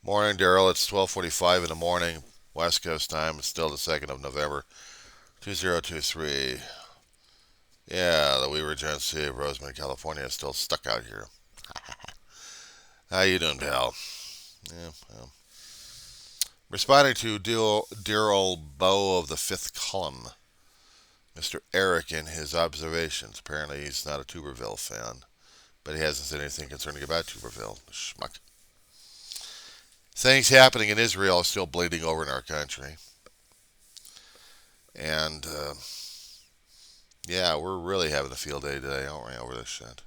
Morning, Daryl. It's 12:45 in the morning, West Coast time. It's still the 2nd of November, 2023. Yeah, the Wee Regency of Roseman, California is still stuck out here. How you doing, pal? Yeah, well. Responding to Daryl Bow of the Fifth Column, Mr. Eric in his observations. Apparently he's not a Tuberville fan, but he hasn't said anything concerning about Tuberville. Schmuck. Things happening in Israel are still bleeding over in our country. And yeah, we're really having a field day today, aren't we, over this shit?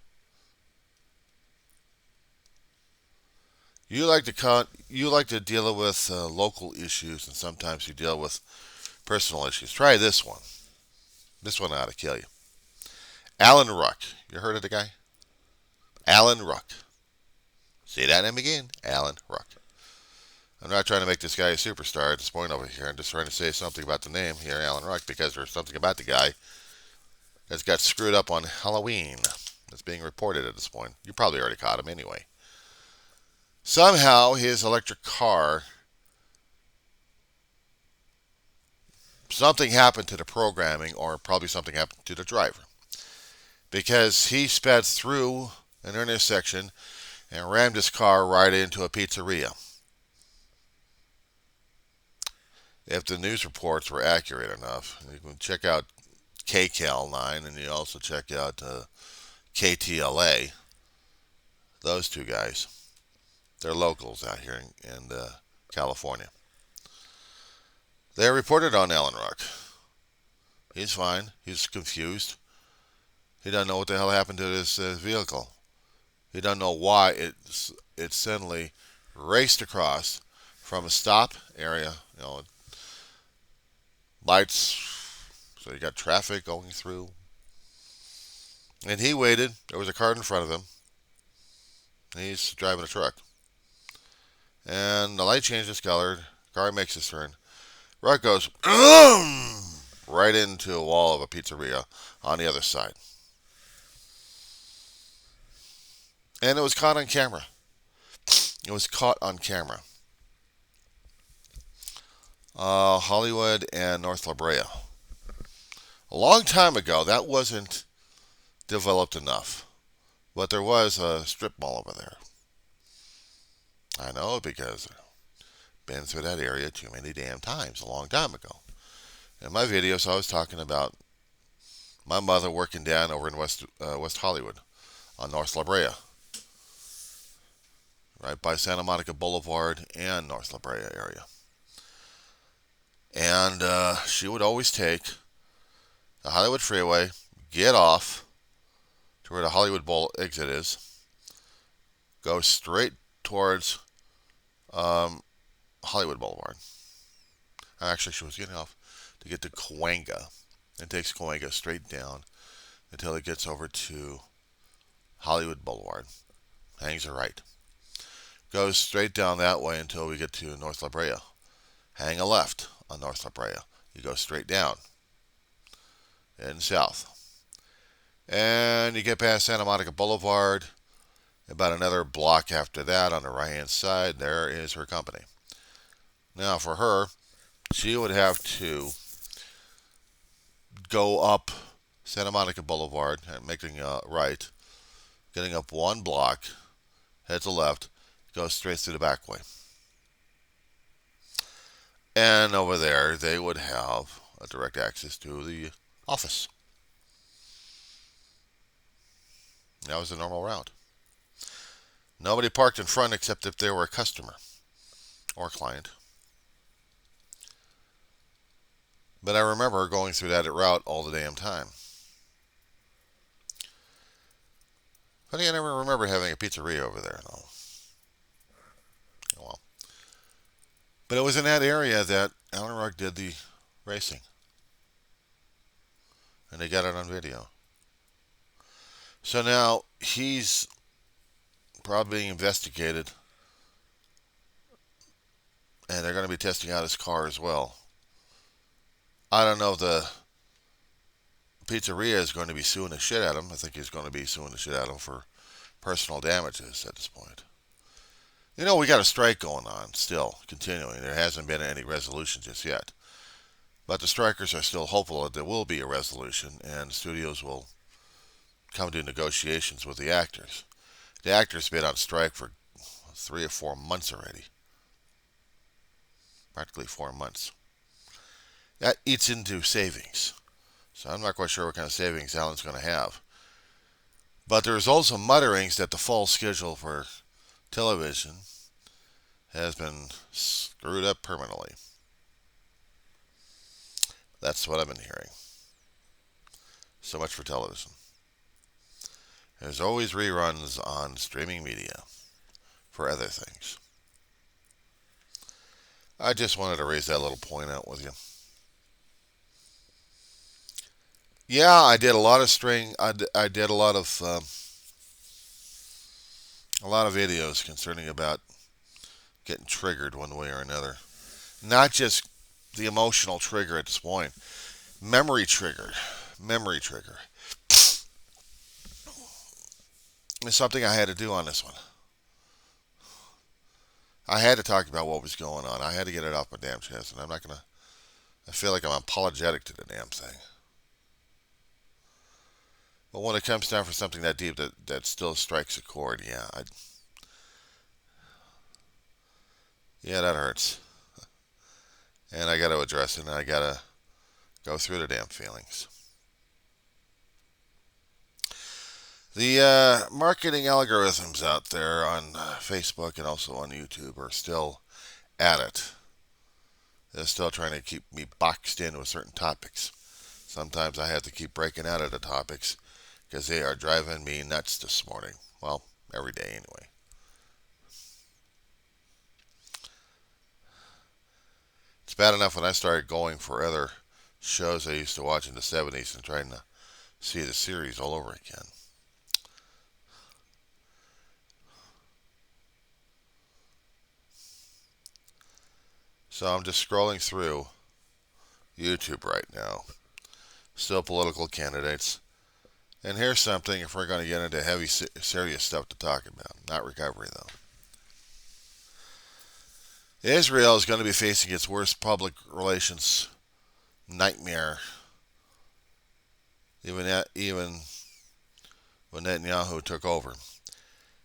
You like to deal with local issues, and sometimes you deal with personal issues. Try this one. This one ought to kill you. Alan Ruck. You heard of the guy? Alan Ruck. Say that name again. Alan Ruck. I'm not trying to make this guy a superstar at this point over here. I'm just trying to say something about the name here, Alan Ruck, because there's something about the guy that's got screwed up on Halloween that's being reported at this point. You probably already caught him anyway. Somehow his electric car, something happened to the programming, or probably something happened to the driver, because he sped through an intersection and rammed his car right into a pizzeria. If the news reports were accurate enough, you can check out KCAL9 and you also check out KTLA. Those two guys, they're locals out here in California. They reported on Alan Ruck. He's fine. He's confused. He doesn't know what the hell happened to his vehicle. He doesn't know why it suddenly raced across from a stop area, lights, so you got traffic going through. And he waited. There was a car in front of him. He's driving a truck. And the light changes color. Car makes its turn. Ruck goes right into a wall of a pizzeria on the other side. And it was caught on camera. It was caught on camera. Hollywood and North La Brea. A long time ago, that wasn't developed enough. But there was a strip mall over there. I know because I've been through that area too many damn times a long time ago. In my videos, I was talking about my mother working down over in West Hollywood on North La Brea, right by Santa Monica Boulevard and North La Brea area. And she would always take the Hollywood Freeway, get off to where the Hollywood Bowl exit is, go straight towards Hollywood Boulevard. Actually, she was getting off to get to Cahuenga, and takes Cahuenga straight down until it gets over to Hollywood Boulevard. Hangs a right. Goes straight down that way until we get to North La Brea. Hang a left on North La Brea. You go straight down and south. And you get past Santa Monica Boulevard. About another block after that on the right-hand side, there is her company. Now, for her, she would have to go up Santa Monica Boulevard and making a right, getting up one block, head to left, goes straight through the back way. And over there, they would have a direct access to the office. That was the normal route. Nobody parked in front except if they were a customer or a client. But I remember going through that route all the damn time. Funny, I never remember having a pizzeria over there, though. Well, but it was in that area that Alan Ruck did the racing. And they got it on video. So now he's probably being investigated. And they're going to be testing out his car as well. I don't know if the pizzeria is going to be suing the shit out of him. I think he's going to be suing the shit out of him for personal damages at this point. We got a strike going on still, continuing. There hasn't been any resolution just yet. But the strikers are still hopeful that there will be a resolution and studios will come to negotiations with the actors. The actors have been on strike for 3 or 4 months already. Practically 4 months. That eats into savings. So I'm not quite sure what kind of savings Alan's going to have. But there's also mutterings that the fall schedule for television has been screwed up permanently. That's what I've been hearing. So much for television. There's always reruns on streaming media for other things. I just wanted to raise that little point out with you. Yeah, I did a lot of string. I did a lot of videos concerning about getting triggered one way or another. Not just the emotional trigger at this point. Memory trigger. Memory trigger. It's something I had to do on this one. I had to talk about what was going on. I had to get it off my damn chest, and I'm not gonna. I feel like I'm apologetic to the damn thing. But when it comes down for something that deep that still strikes a chord, yeah, that hurts. And I got to address it, and I got to go through the damn feelings. The marketing algorithms out there on Facebook and also on YouTube are still at it. They're still trying to keep me boxed in with certain topics. Sometimes I have to keep breaking out of the topics because they are driving me nuts this morning. Well, every day anyway. It's bad enough when I started going for other shows I used to watch in the 70s and trying to see the series all over again. So I'm just scrolling through YouTube right now. Still political candidates. And here's something if we're going to get into heavy, serious stuff to talk about. Not recovery, though. Israel is going to be facing its worst public relations nightmare. Even when Netanyahu took over.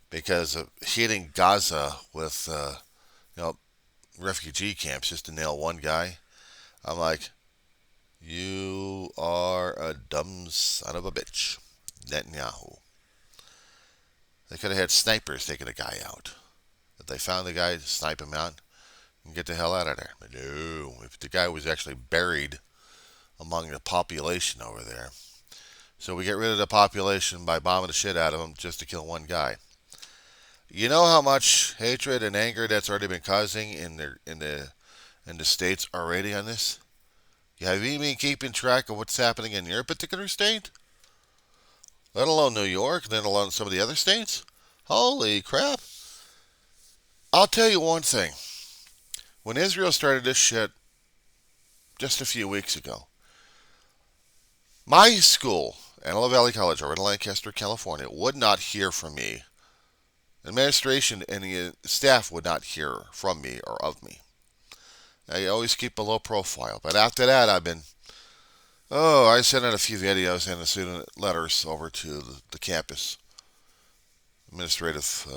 Because of hitting Gaza with, refugee camps just to nail one guy. I'm like, you are a dumb son of a bitch, Netanyahu. They could have had snipers taking a guy out. If they found the guy, snipe him out and get the hell out of there. But no, if the guy was actually buried among the population over there. So we get rid of the population by bombing the shit out of them just to kill one guy. You know how much hatred and anger that's already been causing in the states already on this? Have you been keeping track of what's happening in your particular state? Let alone New York, let alone some of the other states? Holy crap. I'll tell you one thing. When Israel started this shit just a few weeks ago, my school, Antelope Valley College over in Lancaster, California, would not hear from me. Administration and the staff would not hear from me or of me. I always keep a low profile. But after that, I sent out a few videos and the student letters over to the campus administrative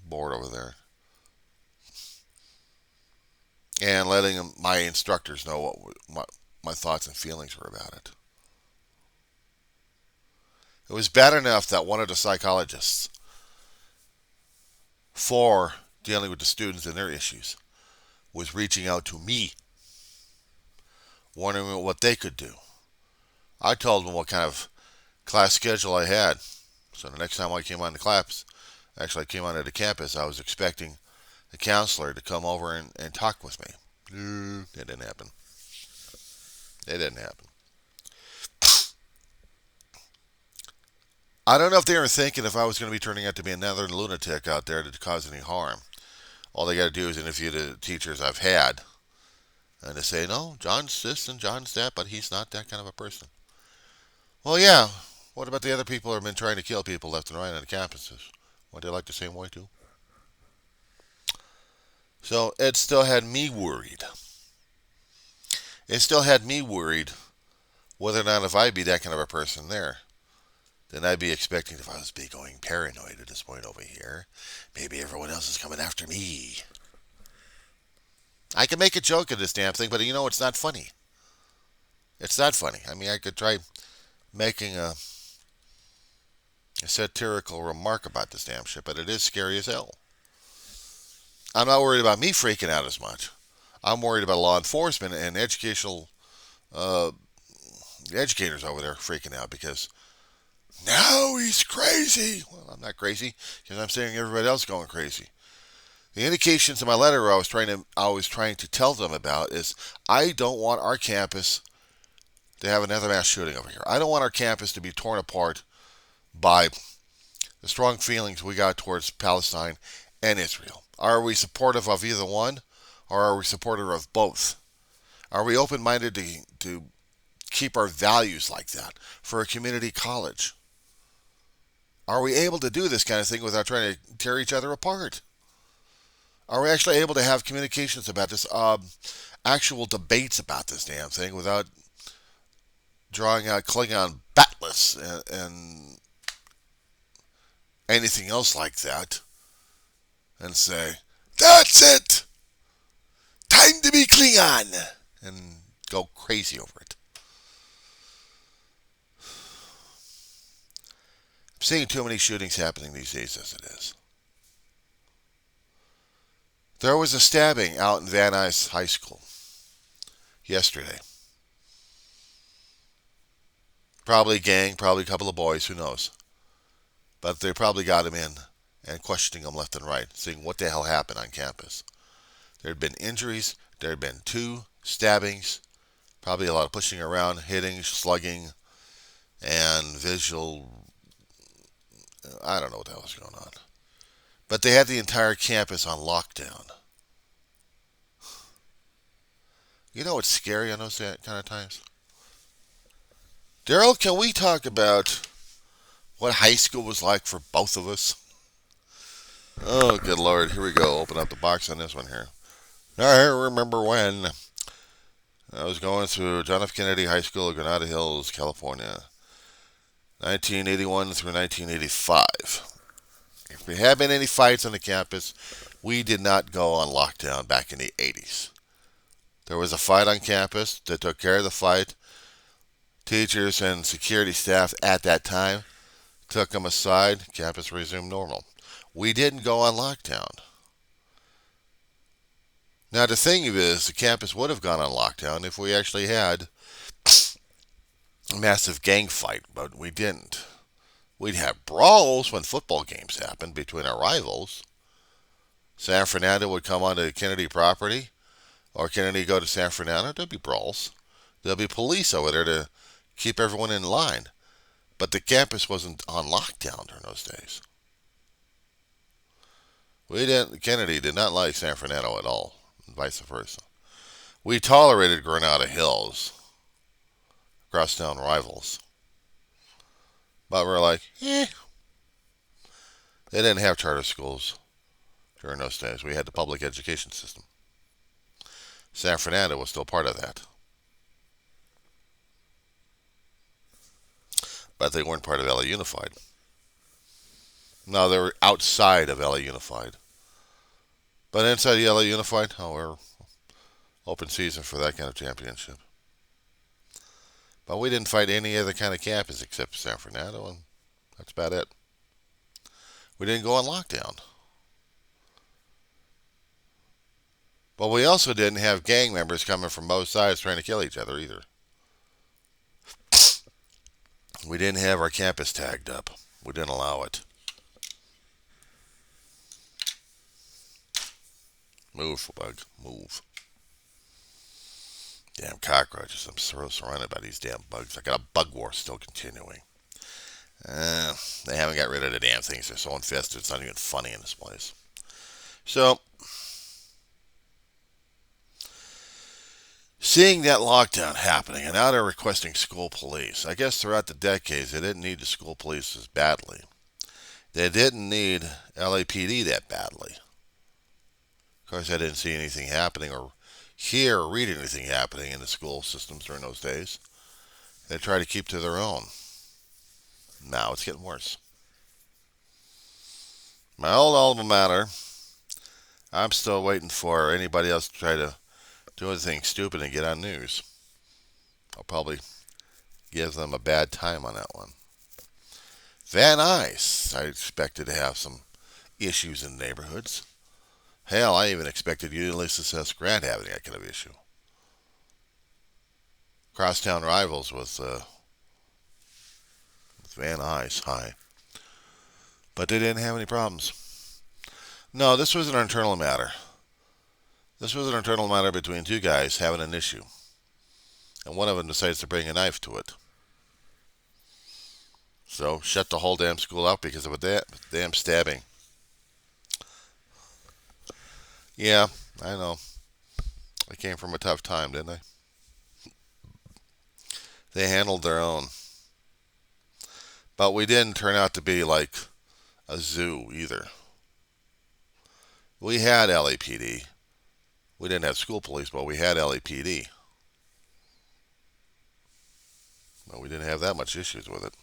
board over there. And letting my instructors know what my thoughts and feelings were about it. It was bad enough that one of the psychologists for dealing with the students and their issues was reaching out to me, wondering what they could do. I told them what kind of class schedule I had. So the next time I came on the class, actually I came onto the campus, I was expecting the counselor to come over and talk with me. It didn't happen. It didn't happen. I don't know if they were thinking if I was going to be turning out to be another lunatic out there to cause any harm. All they got to do is interview the teachers I've had. And they say, no, John's this and John's that, but he's not that kind of a person. Well, yeah. What about the other people who have been trying to kill people left and right on the campuses? Weren't they like the same way, too? So it still had me worried. It still had me worried whether or not if I'd be that kind of a person there, then I'd be expecting if I was going paranoid at this point over here, maybe everyone else is coming after me. I can make a joke of this damn thing, but it's not funny. It's not funny. I mean, I could try making a satirical remark about this damn shit, but it is scary as hell. I'm not worried about me freaking out as much. I'm worried about law enforcement and educational uh, educators over there freaking out because now he's crazy. Well, I'm not crazy because I'm seeing everybody else going crazy. The indications in my letter I was trying to tell them about is I don't want our campus to have another mass shooting over here. I don't want our campus to be torn apart by the strong feelings we got towards Palestine and Israel. Are we supportive of either one, or are we supportive of both? Are we open-minded to keep our values like that for a community college? Are we able to do this kind of thing without trying to tear each other apart? Are we actually able to have communications about this, actual debates about this damn thing without drawing out Klingon batless and anything else like that and say, that's it! Time to be Klingon! And go crazy over it. I'm seeing too many shootings happening these days as it is. There was a stabbing out in Van Nuys High School yesterday. Probably a gang, probably a couple of boys, who knows. But they probably got him in and questioning him left and right, seeing what the hell happened on campus. There had been injuries, there had been 2 stabbings, probably a lot of pushing around, hitting, slugging, and visual. I don't know what the hell was going on. But they had the entire campus on lockdown. You know what's scary on those kind of times? Daryl, can we talk about what high school was like for both of us? Oh, good Lord. Here we go. Open up the box on this one here. I remember when I was going through John F. Kennedy High School, Granada Hills, California, 1981 through 1985. If there had been any fights on the campus, we did not go on lockdown back in the 80s. There was a fight on campus. They took care of the fight. Teachers and security staff at that time took them aside. Campus resumed normal. We didn't go on lockdown. Now, the thing is, the campus would have gone on lockdown if we actually had a massive gang fight, but we didn't. We'd have brawls when football games happened between our rivals. San Fernando would come onto Kennedy property, or Kennedy go to San Fernando. There'd be brawls. There'll be police over there to keep everyone in line. But the campus wasn't on lockdown during those days. Kennedy did not like San Fernando at all, and vice versa. We tolerated Granada Hills, crosstown rivals. But we're like, eh. They didn't have charter schools during those days. We had the public education system. San Fernando was still part of that. But they weren't part of LA Unified. No, they were outside of LA Unified. But inside the LA Unified, we're open season for that kind of championship. But we didn't fight any other kind of campus except San Fernando, and that's about it. We didn't go on lockdown. But we also didn't have gang members coming from both sides trying to kill each other either. We didn't have our campus tagged up. We didn't allow it. Move, bug. Move. Damn cockroaches. I'm so surrounded by these damn bugs. I got a bug war still continuing. They haven't got rid of the damn things. They're so infested, it's not even funny in this place. So, seeing that lockdown happening, and now they're requesting school police. I guess throughout the decades, they didn't need the school police as badly. They didn't need LAPD that badly. Of course, I didn't see anything happening or hear or read anything happening in the school systems during those days. They try to keep to their own. Now it's getting worse. My old alma mater, I'm still waiting for anybody else to try to do anything stupid and get on news. I'll probably give them a bad time on that one. Van Nuys, I expected to have some issues in neighborhoods. Hell, I even expected Ulysses S. Grant having that kind of issue. Crosstown rivals with Van Nuys, hi. But they didn't have any problems. No, this was an internal matter. This was an internal matter between two guys having an issue. And one of them decides to bring a knife to it. So, shut the whole damn school up because of a damn stabbing. Yeah, I know. I came from a tough time, didn't I? They handled their own. But we didn't turn out to be like a zoo either. We had LAPD. We didn't have school police, but we had LAPD. But we didn't have that much issues with it.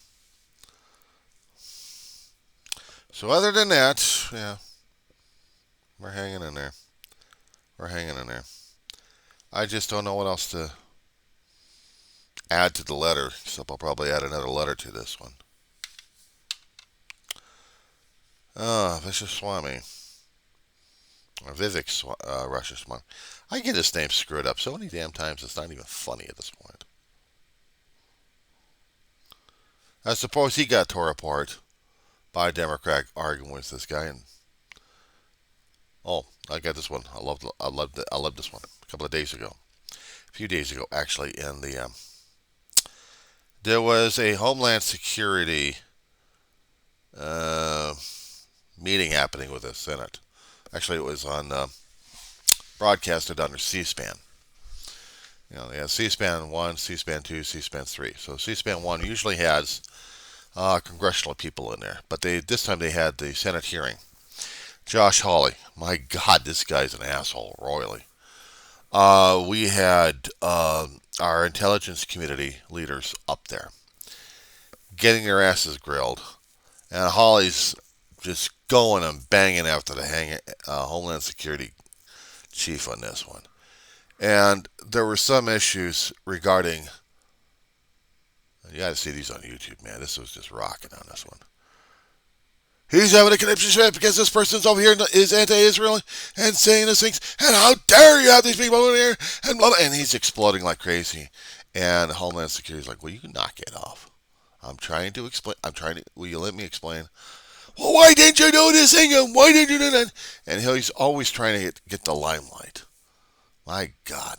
So other than that, yeah, we're hanging in there. We're hanging in there. I just don't know what else to add to the letter, except I'll probably add another letter to this one. Vicious Swami. Or Vivek Russia Swami. I get his name screwed up so many damn times it's not even funny at this point. I suppose he got tore apart by a Democrat arguing with this guy. And oh, I got this one. I loved this one a couple of days ago. A few days ago, actually, in the there was a Homeland Security meeting happening with the Senate. Actually, it was on broadcasted under C-SPAN. You know, they have C-SPAN 1, C-SPAN 2, C-SPAN 3. So C-SPAN 1 usually has congressional people in there, but this time they had the Senate hearing. Josh Hawley, my God, this guy's an asshole royally. We had our intelligence community leaders up there getting their asses grilled, and Hawley's just going and banging after the Homeland Security chief on this one. And there were some issues regarding, you got to see these on YouTube, man. This was just rocking on this one. He's having a conniption because this person's over here is anti-Israel and saying these things. And how dare you have these people over here? And blah, blah. And he's exploding like crazy. And Homeland Security's like, well, you can knock it off. I'm trying to explain. Will you let me explain? Well, why didn't you do this thing? And why didn't you do that? And he's always trying to get the limelight. My God,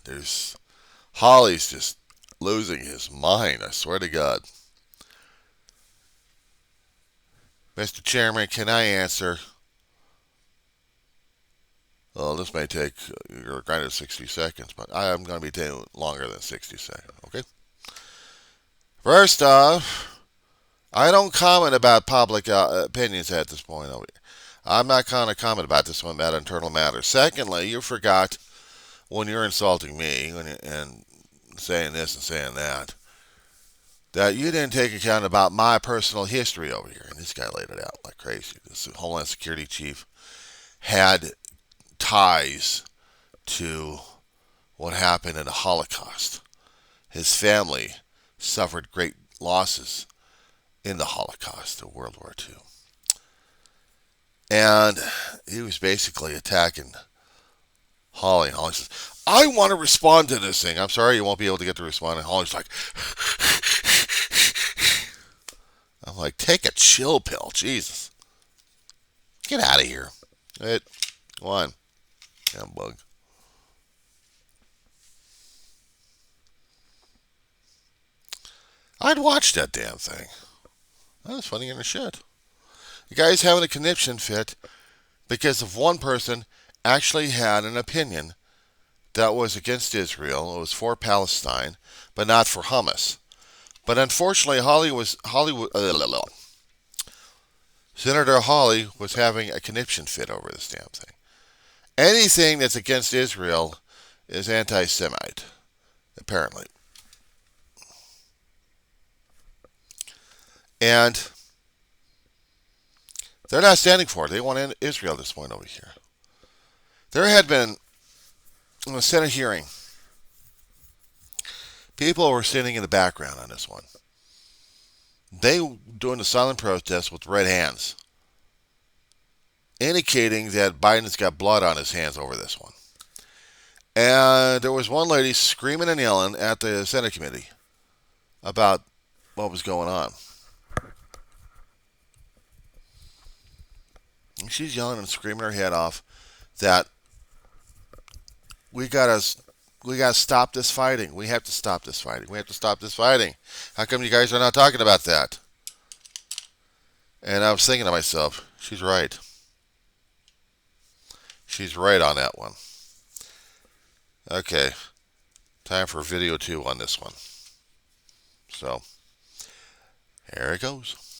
Holly's just losing his mind. I swear to God. Mr. Chairman, can I answer? Well, this may take your kind of 60 seconds, but I am going to be taking longer than 60 seconds, okay? First off, I don't comment about public opinions at this point over here. I'm not going to comment about this one about internal matters. Secondly, you forgot when you're insulting me and saying this and saying that you didn't take account about my personal history over here. And this guy laid it out like crazy. This Homeland Security chief had ties to what happened in the Holocaust. His family suffered great losses in the Holocaust of World War II. And he was basically attacking Holly. And Holly says, I want to respond to this thing. I'm sorry you won't be able to get to respond. And Holly's like, I'm like, take a chill pill. Jesus. Get out of here. Go on. Damn bug. I'd watch that damn thing. That was funny in the shit. The guy's having a conniption fit because of one person actually had an opinion that was against Israel. It was for Palestine, but not for Hamas. But unfortunately, Senator Hawley was having a conniption fit over this damn thing. Anything that's against Israel is anti-Semite, apparently. And they're not standing for it. They want Israel at this point over here. There had been a Senate hearing. People were sitting in the background on this one. They doing the silent protest with red hands, indicating that Biden's got blood on his hands over this one. And there was one lady screaming and yelling at the Senate committee about what was going on. And she's yelling and screaming her head off that we gotta stop this fighting. We have to stop this fighting. We have to stop this fighting. How come you guys are not talking about that? And I was thinking to myself, she's right. She's right on that one. Okay, time for video 2 on this one. So, here it goes.